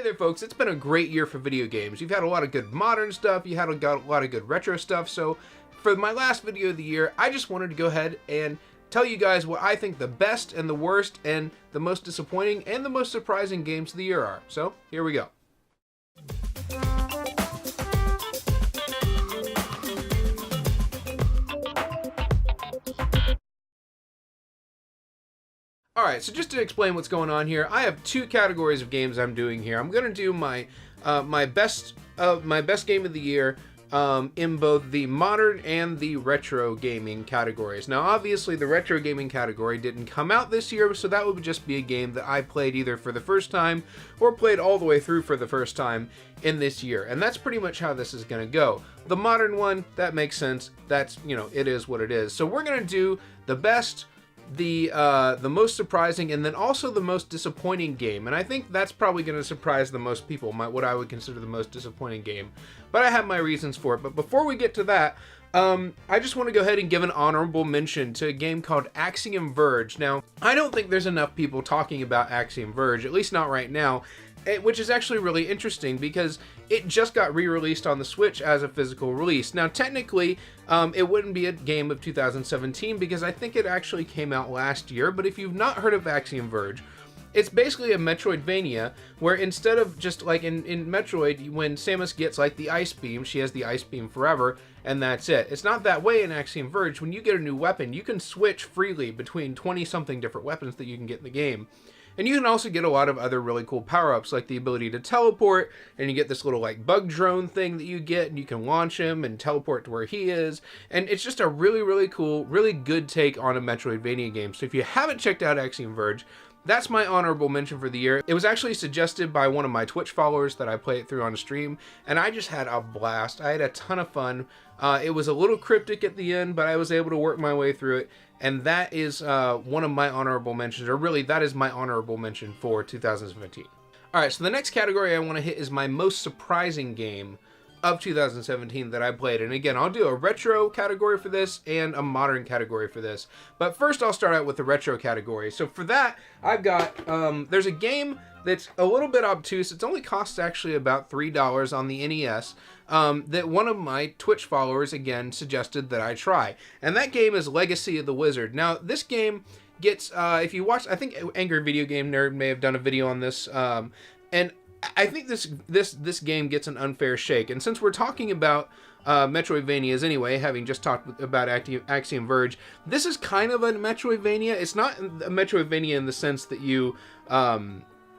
there folks, it's been a great year for video games. You've had a lot of good modern stuff, you had got a lot of good retro stuff, so for my last video of the year, I just wanted to go ahead and tell you guys what I think the best and the worst and the most disappointing and the most surprising games of the year are. So, here we go. Alright, so just to explain what's going on here, I have two categories of games I'm doing here. I'm going to do my best game of the year in both the modern and the retro gaming categories. Now obviously the retro gaming category didn't come out this year, so that would just be a game that I played either for the first time or played all the way through for the first time in this year. And that's pretty much how this is going to go. The modern one, that makes sense. That's, you know, it is what it is. So we're going to do the best, the most surprising, and then also the most disappointing game. And I think that's probably going to surprise the most people, what I would consider the most disappointing game. But I have my reasons for it. But before we get to that, I just want to go ahead and give an honorable mention to a game called Axiom Verge. Now, I don't think there's enough people talking about Axiom Verge, at least not right now, which is actually really interesting because it just got re-released on the Switch as a physical release. Now, technically, it wouldn't be a game of 2017 because I think it actually came out last year, but if you've not heard of Axiom Verge, it's basically a Metroidvania where instead of just like in Metroid, when Samus gets like the Ice Beam, she has the Ice Beam forever, and that's it. It's not that way in Axiom Verge. When you get a new weapon, you can switch freely between 20-something different weapons that you can get in the game. And you can also get a lot of other really cool power-ups, like the ability to teleport, and you get this little like bug drone thing that you get, and you can launch him and teleport to where he is. And it's just a really, really cool, really good take on a Metroidvania game. So if you haven't checked out Axiom Verge, that's my honorable mention for the year. It was actually suggested by one of my Twitch followers that I play it through on a stream, and I just had a blast. I had a ton of fun. It was a little cryptic at the end, but I was able to work my way through it, and that is one of my honorable mentions, or really, that is my honorable mention for 2017. Alright, so the next category I want to hit is my most surprising game of 2017 that I played. And again, I'll do a retro category for this and a modern category for this. But first I'll start out with the retro category. So for that, I've got, there's a game that's a little bit obtuse. It only costs actually about $3 on the NES, that one of my Twitch followers, again, suggested that I try. And that game is Legacy of the Wizard. Now, this game gets, if you watch, I think Angry Video Game Nerd may have done a video on this, and I think this game gets an unfair shake, and since we're talking about Metroidvanias anyway, having just talked about Axiom Verge, this is kind of a Metroidvania. It's not a Metroidvania in the sense that you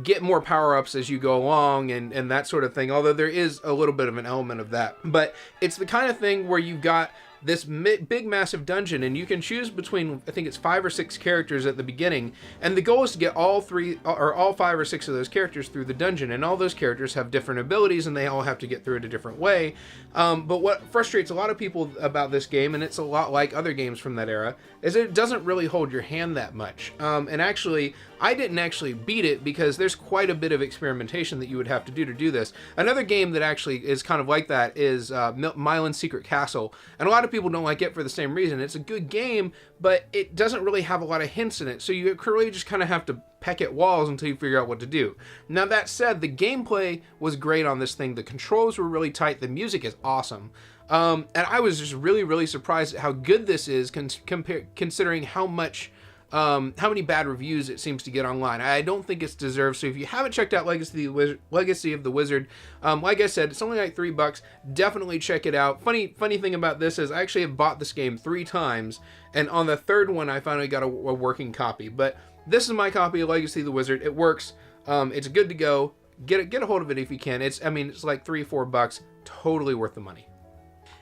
get more power-ups as you go along and that sort of thing, although there is a little bit of an element of that. But it's the kind of thing where you've got this big massive dungeon, and you can choose between, I think it's 5 or 6 characters at the beginning, and the goal is to get all 5 or 6 of those characters through the dungeon, and all those characters have different abilities and they all have to get through it a different way. But what frustrates a lot of people about this game, and it's a lot like other games from that era, is that it doesn't really hold your hand that much. And actually, I didn't actually beat it because there's quite a bit of experimentation that you would have to do this. Another game that actually is kind of like that is Milan's Secret Castle, and a lot of people don't like it for the same reason. It's a good game, but it doesn't really have a lot of hints in it, so you really just kind of have to peck at walls until you figure out what to do. Now that said, the gameplay was great on this thing. The controls were really tight. The music is awesome. And I was just really, really surprised at how good this is considering how many bad reviews it seems to get online. I don't think it's deserved, so if you haven't checked out Legacy of the Wizard, like I said, it's only like $3. Definitely check it out. Funny thing about this is I actually have bought this game 3 times, and on the third one I finally got a working copy. But this is my copy of Legacy of the Wizard. It works. It's good to go. Get a hold of it if you can. It's like $3-4, totally worth the money.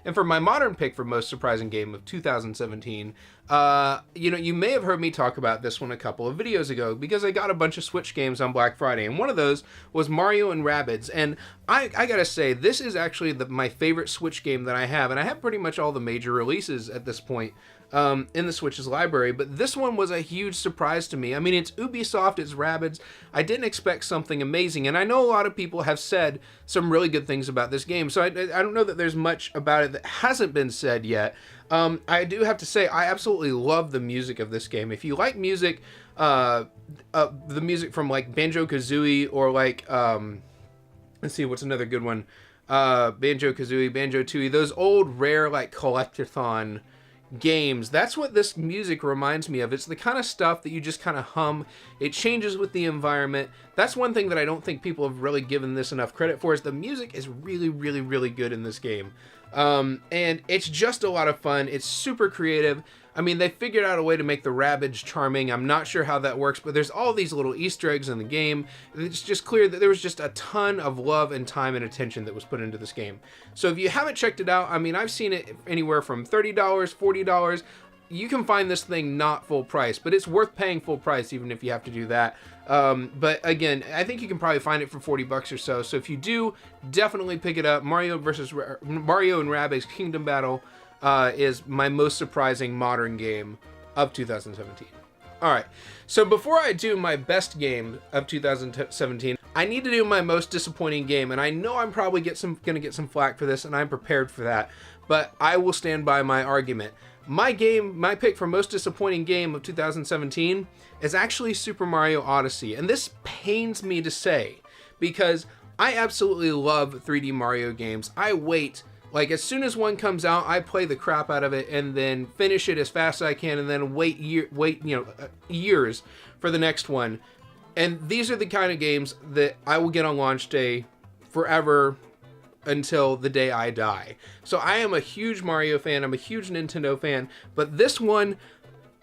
And for my modern pick for most surprising game of 2017, you may have heard me talk about this one a couple of videos ago because I got a bunch of Switch games on Black Friday, and one of those was Mario & Rabbids. And I gotta say, this is actually my favorite Switch game that I have, and I have pretty much all the major releases at this point in the Switch's library, but this one was a huge surprise to me. I mean, it's Ubisoft, it's Rabbids. I didn't expect something amazing, and I know a lot of people have said some really good things about this game, so I don't know that there's much about it that hasn't been said yet. I do have to say, I absolutely love the music of this game. If you like music, the music from like Banjo-Kazooie or like Let's see, what's another good one? Banjo-Kazooie, Banjo-Tooie, those old rare like collectathon games. That's what this music reminds me of. It's the kind of stuff that you just kind of hum. It changes with the environment. That's one thing that I don't think people have really given this enough credit for, is the music is really, really, really good in this game. And it's just a lot of fun. It's super creative. I mean, they figured out a way to make the Rabbids charming. I'm not sure how that works, but there's all these little Easter eggs in the game. It's just clear that there was just a ton of love and time and attention that was put into this game. So if you haven't checked it out, I mean, I've seen it anywhere from $30, $40. You can find this thing not full price, but it's worth paying full price even if you have to do that. But again, I think you can probably find it for $40 or so. So if you do, definitely pick it up. Mario and Rabbids Kingdom Battle is my most surprising modern game of 2017. All right, so before I do my best game of 2017, I need to do my most disappointing game, and I know I'm probably gonna get some flack for this, and I'm prepared for that, but I will stand by my argument. My pick for most disappointing game of 2017 is actually Super Mario Odyssey, and this pains me to say, because I absolutely love 3D Mario games. I wait. Like, as soon as one comes out, I play the crap out of it and then finish it as fast as I can, and then wait years for the next one. And these are the kind of games that I will get on launch day forever until the day I die. So I am a huge Mario fan. I'm a huge Nintendo fan. But this one,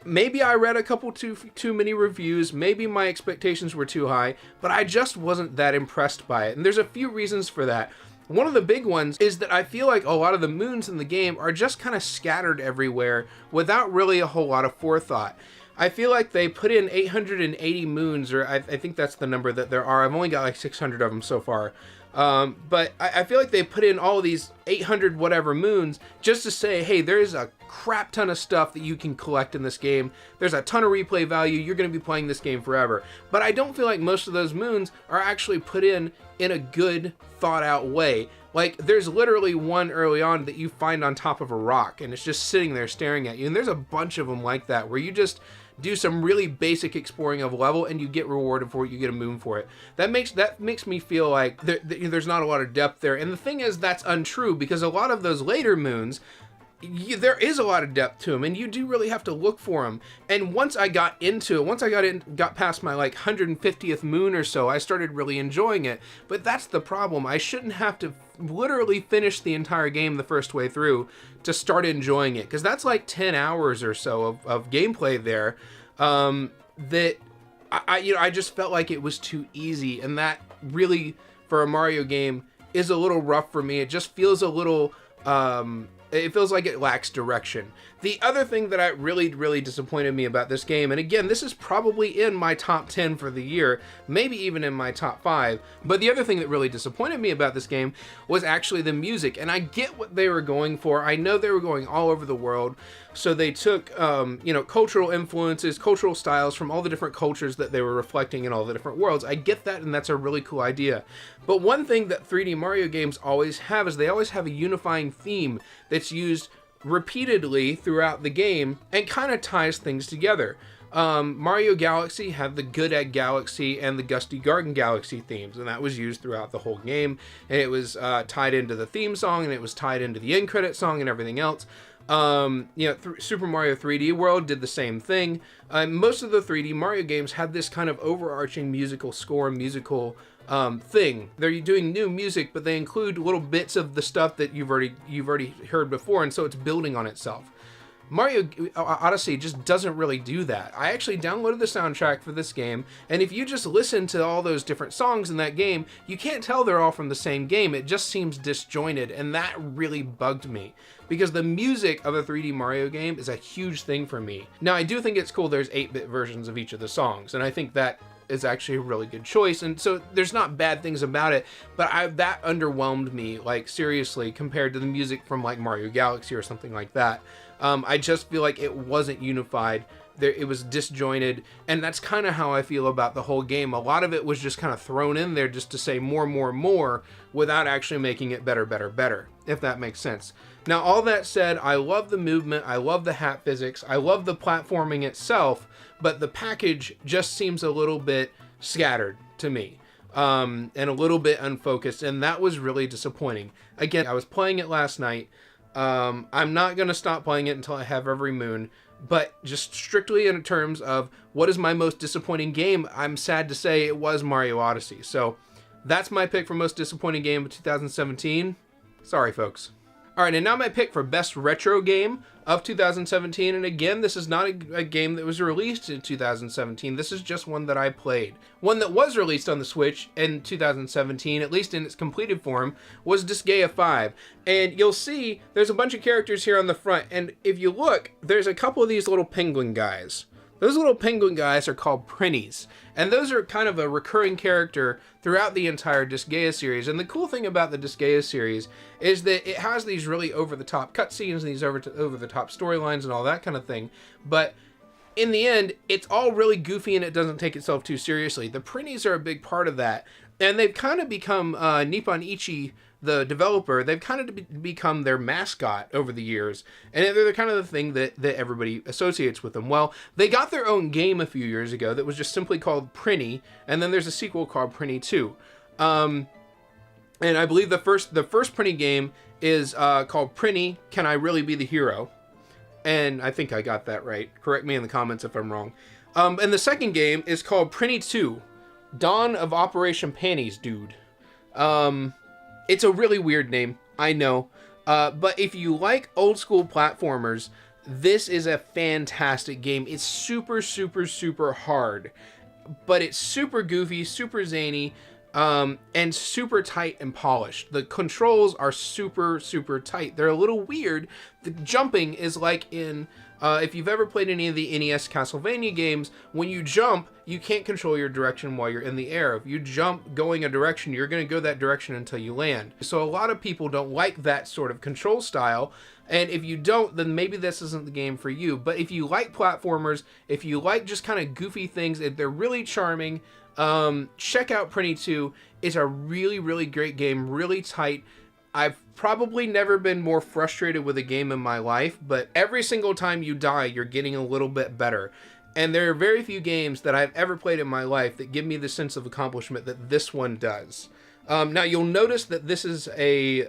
maybe I read a couple too many reviews. Maybe my expectations were too high. But I just wasn't that impressed by it. And there's a few reasons for that. One of the big ones is that I feel like a lot of the moons in the game are just kind of scattered everywhere without really a whole lot of forethought. I feel like they put in 880 moons, or I think that's the number that there are. I've only got like 600 of them so far. But I feel like they put in all of these 800 whatever moons just to say, hey, there's a crap ton of stuff that you can collect in this game. There's a ton of replay value. You're going to be playing this game forever. But I don't feel like most of those moons are actually put in a good, thought out way. Like, there's literally one early on that you find on top of a rock, and it's just sitting there staring at you. And there's a bunch of them like that, where you just do some really basic exploring of a level and you get rewarded for it, you get a moon for it. That makes me feel like there's not a lot of depth there. And the thing is, that's untrue, because a lot of those later moons, there is a lot of depth to them, and you do really have to look for them. And once I got into it, got past my like 150th moon or so, I started really enjoying it. But that's the problem. I shouldn't have to literally finish the entire game the first way through to start enjoying it, because that's like 10 hours or so of gameplay there. That I just felt like it was too easy, and that really, for a Mario game, is a little rough for me. It just feels a little it feels like it lacks direction. The other thing that really, really disappointed me about this game, and again, this is probably in my top 10 for the year, maybe even in my top 5, but the other thing that really disappointed me about this game was actually the music. And I get what they were going for. I know they were going all over the world, so they took cultural influences, cultural styles from all the different cultures that they were reflecting in all the different worlds. I get that, and that's a really cool idea. But one thing that 3D Mario games always have is they always have a unifying theme that's used repeatedly throughout the game and kind of ties things together. Mario Galaxy had the Good Egg Galaxy and the Gusty Garden Galaxy themes, and that was used throughout the whole game, and it was tied into the theme song, and it was tied into the end credit song and everything else. Super Mario 3D World did the same thing. Most of the 3D Mario games had this kind of overarching musical score, musical thing. They're doing new music, but they include little bits of the stuff that you've already heard before, and so it's building on itself. Mario Odyssey just doesn't really do that. I actually downloaded the soundtrack for this game, and if you just listen to all those different songs in that game, you can't tell they're all from the same game. It just seems disjointed, and that really bugged me, because the music of a 3D Mario game is a huge thing for me. Now, I do think it's cool there's 8-bit versions of each of the songs, and I think that is actually a really good choice, and so there's not bad things about it, but that underwhelmed me, like, seriously, compared to the music from like Mario Galaxy or something like that. I just feel like it wasn't unified. It was disjointed, and that's kind of how I feel about the whole game. A lot of it was just kind of thrown in there just to say more without actually making it better, if that makes sense. Now, all that said, I love the movement, I love the hat physics, I love the platforming itself, but the package just seems a little bit scattered to me. and a little bit unfocused, and that was really disappointing. Again, I was playing it last night. I'm not going to stop playing it until I have every moon, but just strictly in terms of what is my most disappointing game, I'm sad to say it was Mario Odyssey. So that's my pick for most disappointing game of 2017. Sorry, folks. All right, and now my pick for best retro game of 2017. And again, this is not a game that was released in 2017. This is just one that I played. One that was released on the Switch in 2017, at least in its completed form, was Disgaea 5. And you'll see there's a bunch of characters here on the front. And if you look, there's a couple of these little penguin guys. Those little penguin guys are called Prinnies, and those are kind of a recurring character throughout the entire Disgaea series. And the cool thing about the Disgaea series is that it has these really over-the-top cutscenes and these over-the-top storylines and all that kind of thing, but in the end, it's all really goofy and it doesn't take itself too seriously. The Prinnies are a big part of that, and they've kind of become Nippon Ichi, the developer, they've kind of become their mascot over the years, and they're the kind of the thing that everybody associates with them. Well, they got their own game a few years ago that was just simply called Prinny, and then there's a sequel called Prinny 2. And I believe the first Prinny game is called Prinny, Can I Really Be the Hero? And I think I got that right. Correct me in the comments if I'm wrong. And the second game is called Prinny 2, Dawn of Operation Panties, dude. It's a really weird name, I know, but if you like old school platformers, this is a fantastic game. It's super, super, super hard, but it's super goofy, super zany, and super tight and polished. The controls are super, super tight. They're a little weird. The jumping is like in, if you've ever played any of the NES Castlevania games, when you jump, you can't control your direction while you're in the air. If you jump going a direction, you're going to go that direction until you land. So a lot of people don't like that sort of control style, and if you don't, then maybe this isn't the game for you. But if you like platformers, if you like just kind of goofy things, they're really charming, check out Prinny 2. It's a really, really great game, really tight. I've probably never been more frustrated with a game in my life, but every single time you die, you're getting a little bit better. And there are very few games that I've ever played in my life that give me the sense of accomplishment that this one does. Now, you'll notice that this is a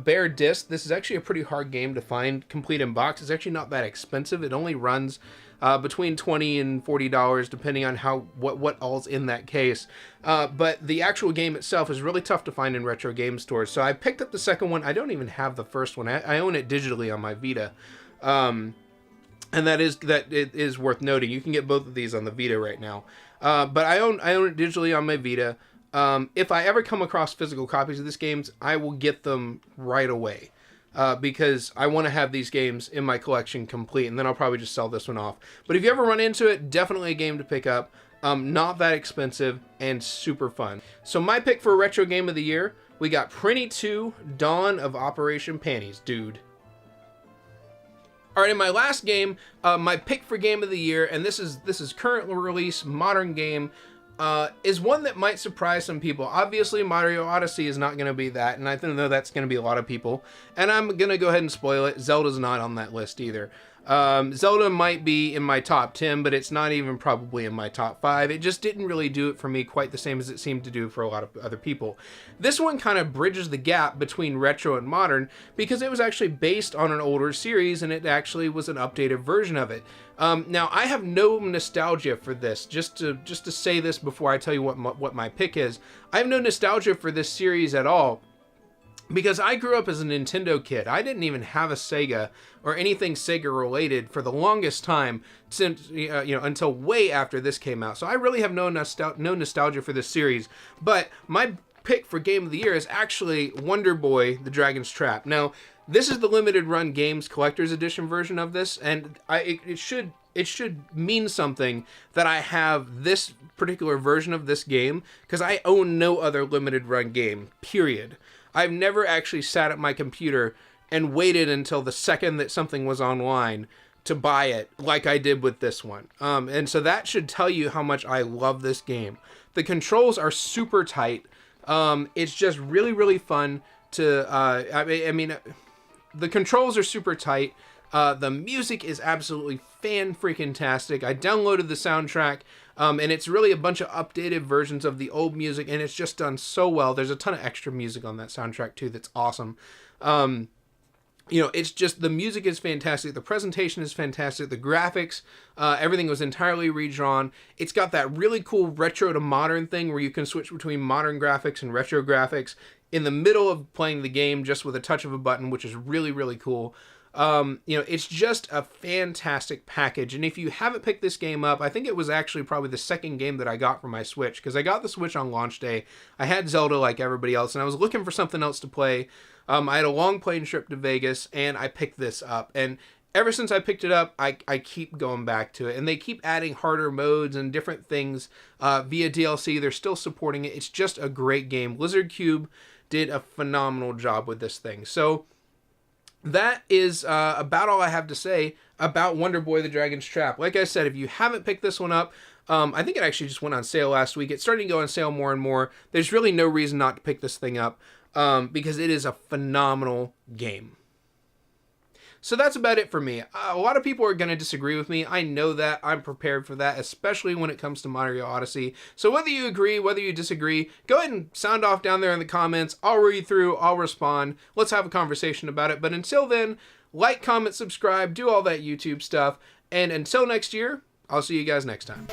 bare disc. This is actually a pretty hard game to find complete in box. It's actually not that expensive. It only runs between $20 and $40, depending on what all's in that case. But the actual game itself is really tough to find in retro game stores. So I picked up the second one. I don't even have the first one. I own it digitally on my Vita. And it is worth noting. You can get both of these on the Vita right now. But I own it digitally on my Vita. If I ever come across physical copies of these games, I will get them right away. Because I want to have these games in my collection complete, and then I'll probably just sell this one off. But if you ever run into it, definitely a game to pick up. Not that expensive, and super fun. So my pick for retro game of the year, we got Prinny 2, Dawn of Operation Panties, dude. All right, in my last game, my pick for game of the year, and this is currently released modern game, is one that might surprise some people. Obviously, Mario Odyssey is not going to be that, and I know that's going to be a lot of people. And I'm going to go ahead and spoil it. Zelda's not on that list either. Zelda might be in my top 10, but it's not even probably in my top 5. It just didn't really do it for me quite the same as it seemed to do for a lot of other people. This one kind of bridges the gap between retro and modern because it was actually based on an older series and it actually was an updated version of it. Now, I have no nostalgia for this. Just to say this before I tell you what my pick is, I have no nostalgia for this series at all. Because I grew up as a Nintendo kid. I didn't even have a Sega or anything Sega related for the longest time since until way after this came out. So I really have no nostalgia for this series. But my pick for Game of the Year is actually Wonder Boy: The Dragon's Trap. Now, this is the limited run games collector's edition version of this, and it should mean something that I have this particular version of this game because I own no other limited run game. Period. I've never actually sat at my computer and waited until the second that something was online to buy it like I did with this one. And so that should tell you how much I love this game. The controls are super tight. It's just really, really fun to, I mean, the controls are super tight. The music is absolutely fan-freaking-tastic. I downloaded the soundtrack, and it's really a bunch of updated versions of the old music, and it's just done so well. There's a ton of extra music on that soundtrack, too, that's awesome. It's just, the music is fantastic, the presentation is fantastic, the graphics, everything was entirely redrawn. It's got that really cool retro to modern thing where you can switch between modern graphics and retro graphics in the middle of playing the game just with a touch of a button, which is really, really cool. It's just a fantastic package, and if you haven't picked this game up, I think it was actually probably the second game that I got for my Switch, because I got the Switch on launch day. I had Zelda like everybody else, and I was looking for something else to play. I had a long plane trip to Vegas, and I picked this up, and ever since I picked it up, I keep going back to it, and they keep adding harder modes and different things via DLC. They're still supporting it. It's just a great game. Lizard Cube did a phenomenal job with this thing. So that is about all I have to say about Wonder Boy the Dragon's Trap. Like I said, if you haven't picked this one up, I think it actually just went on sale last week. It's starting to go on sale more and more. There's really no reason not to pick this thing up because it is a phenomenal game. So that's about it for me. A lot of people are going to disagree with me. I know that. I'm prepared for that, especially when it comes to Mario Odyssey. So whether you agree, whether you disagree, go ahead and sound off down there in the comments. I'll read through, I'll respond. Let's have a conversation about it. But until then, like, comment, subscribe, do all that YouTube stuff. And until next year, I'll see you guys next time.